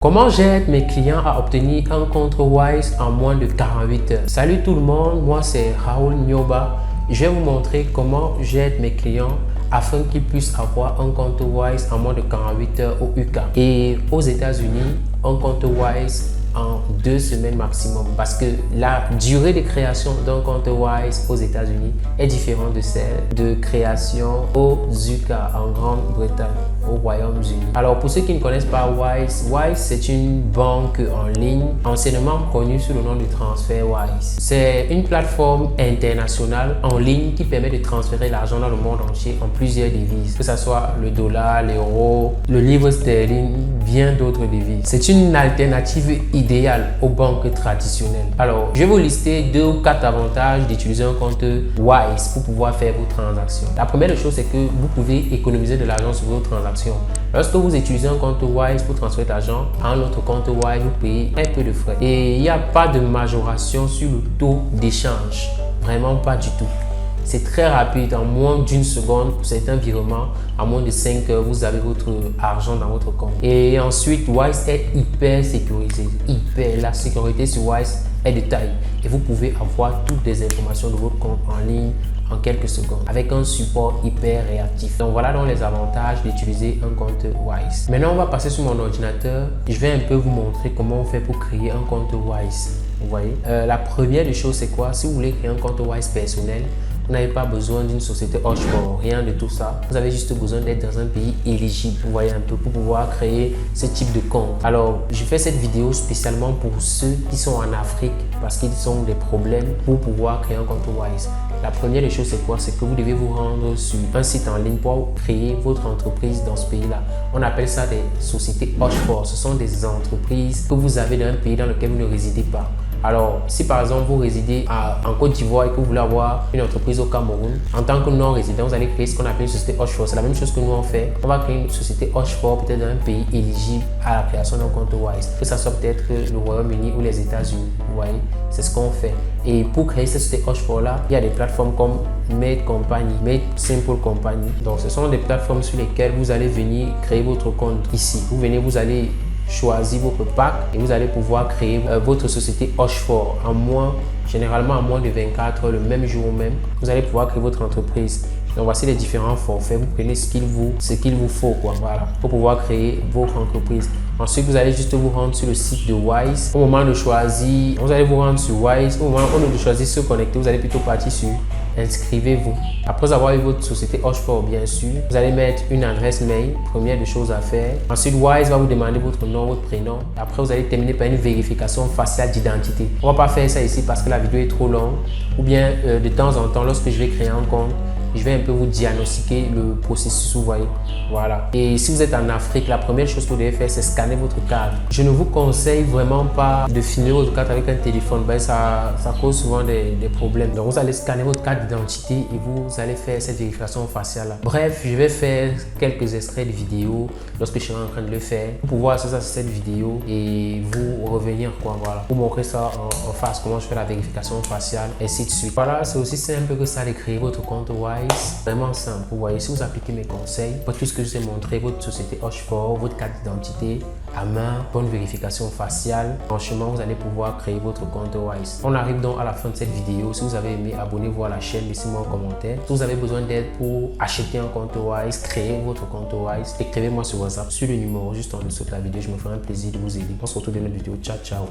Comment j'aide mes clients à obtenir un compte Wise en moins de 48 heures? Salut tout le monde, moi c'est Raoul Nyoba. Je vais vous montrer comment j'aide mes clients afin qu'ils puissent avoir un compte Wise en moins de 48 heures au UK. Et aux États-Unis, un compte Wise en 2 semaines maximum, parce que la durée de création d'un compte Wise aux États-Unis est différente de celle de création aux UK, en Grande-Bretagne, au Royaume-Uni. Alors pour ceux qui ne connaissent pas Wise, Wise c'est une banque en ligne anciennement connue sous le nom de TransferWise. C'est une plateforme internationale en ligne qui permet de transférer l'argent dans le monde entier en plusieurs devises, que ce soit le dollar, l'euro, le livre sterling, bien d'autres devises. C'est une alternative idéal aux banques traditionnelles. Alors, je vais vous lister 2 ou 4 avantages d'utiliser un compte Wise pour pouvoir faire vos transactions. La première chose, c'est que vous pouvez économiser de l'argent sur vos transactions. Lorsque vous utilisez un compte Wise pour transférer de l'argent à un autre compte Wise, vous payez un peu de frais. Et il n'y a pas de majoration sur le taux d'échange. Vraiment pas du tout. C'est très rapide, en moins d'une seconde, c'est un virement. En moins de 5 heures, vous avez votre argent dans votre compte. Et ensuite, Wise est hyper sécurisé. La sécurité sur Wise est de taille. Et vous pouvez avoir toutes les informations de votre compte en ligne en quelques secondes avec un support hyper réactif. Donc voilà donc les avantages d'utiliser un compte Wise. Maintenant, on va passer sur mon ordinateur. Je vais un peu vous montrer comment on fait pour créer un compte Wise. Vous voyez, la première des choses, c'est quoi? Si vous voulez créer un compte Wise personnel, vous n'avez pas besoin d'une société offshore, rien de tout ça. Vous avez juste besoin d'être dans un pays éligible, vous voyez un peu, pour pouvoir créer ce type de compte. Alors, je fais cette vidéo spécialement pour ceux qui sont en Afrique parce qu'ils ont des problèmes pour pouvoir créer un compte Wise. La première des choses, c'est quoi? C'est que vous devez vous rendre sur un site en ligne pour créer votre entreprise dans ce pays-là. On appelle ça des sociétés offshore. Ce sont des entreprises que vous avez dans un pays dans lequel vous ne résidez pas. Alors, si par exemple vous résidez en Côte d'Ivoire et que vous voulez avoir une entreprise au Cameroun, en tant que non-résident, vous allez créer ce qu'on appelle une société offshore. C'est la même chose que nous on fait. On va créer une société offshore peut-être dans un pays éligible à la création d'un compte Wise. Que ça soit peut-être le Royaume-Uni ou les États-Unis. Vous voyez, c'est ce qu'on fait. Et pour créer cette société offshore là, il y a des plateformes comme Made Company, Made Simple Company. Donc, ce sont des plateformes sur lesquelles vous allez venir créer votre compte ici. Vous allez choisir votre pack et vous allez pouvoir créer votre société offshore généralement en moins de 24 heures, le même jour même. Vous allez pouvoir créer votre entreprise. Donc voici les différents forfaits. Vous prenez ce qu'il vous faut, quoi, voilà, pour pouvoir créer votre entreprise. Ensuite, vous allez juste vous rendre sur le site de Wise. Au moment de choisir, vous allez vous rendre sur Wise. Au moment de choisir se connecter, vous allez plutôt partir sur inscrivez-vous. Après avoir eu votre société offshore, bien sûr, vous allez mettre une adresse mail, première des choses à faire. Ensuite, Wise va vous demander votre nom, votre prénom. Après, vous allez terminer par une vérification faciale d'identité. On ne va pas faire ça ici parce que la vidéo est trop longue. Ou bien, de temps en temps, lorsque je vais créer un compte, je vais un peu vous diagnostiquer le processus, vous voyez. Voilà. Et si vous êtes en Afrique, la première chose que vous devez faire, c'est scanner votre carte. Je ne vous conseille vraiment pas de filmer votre carte avec un téléphone. Ben, ça cause souvent des problèmes. Donc, vous allez scanner votre carte d'identité et vous allez faire cette vérification faciale. Bref, je vais faire quelques extraits de vidéos lorsque je serai en train de le faire pour pouvoir accéder cette vidéo et vous revenir, quoi, voilà. Pour montrer ça en face, comment je fais la vérification faciale, et ainsi de suite. Voilà, c'est aussi simple que ça de créer votre compte Wise. Vraiment simple, vous voyez, si vous appliquez mes conseils, tout ce que je vous ai montré, votre société offshore, votre carte d'identité à main, bonne vérification faciale, franchement, vous allez pouvoir créer votre compte Wise. On arrive donc à la fin de cette vidéo. Si vous avez aimé, abonnez-vous à la chaîne, laissez-moi un commentaire. Si vous avez besoin d'aide pour acheter un compte Wise, créer votre compte Wise, écrivez-moi sur WhatsApp, sur le numéro juste en dessous de la vidéo. Je me ferai un plaisir de vous aider. On se retrouve dans une autre vidéo. Ciao, ciao.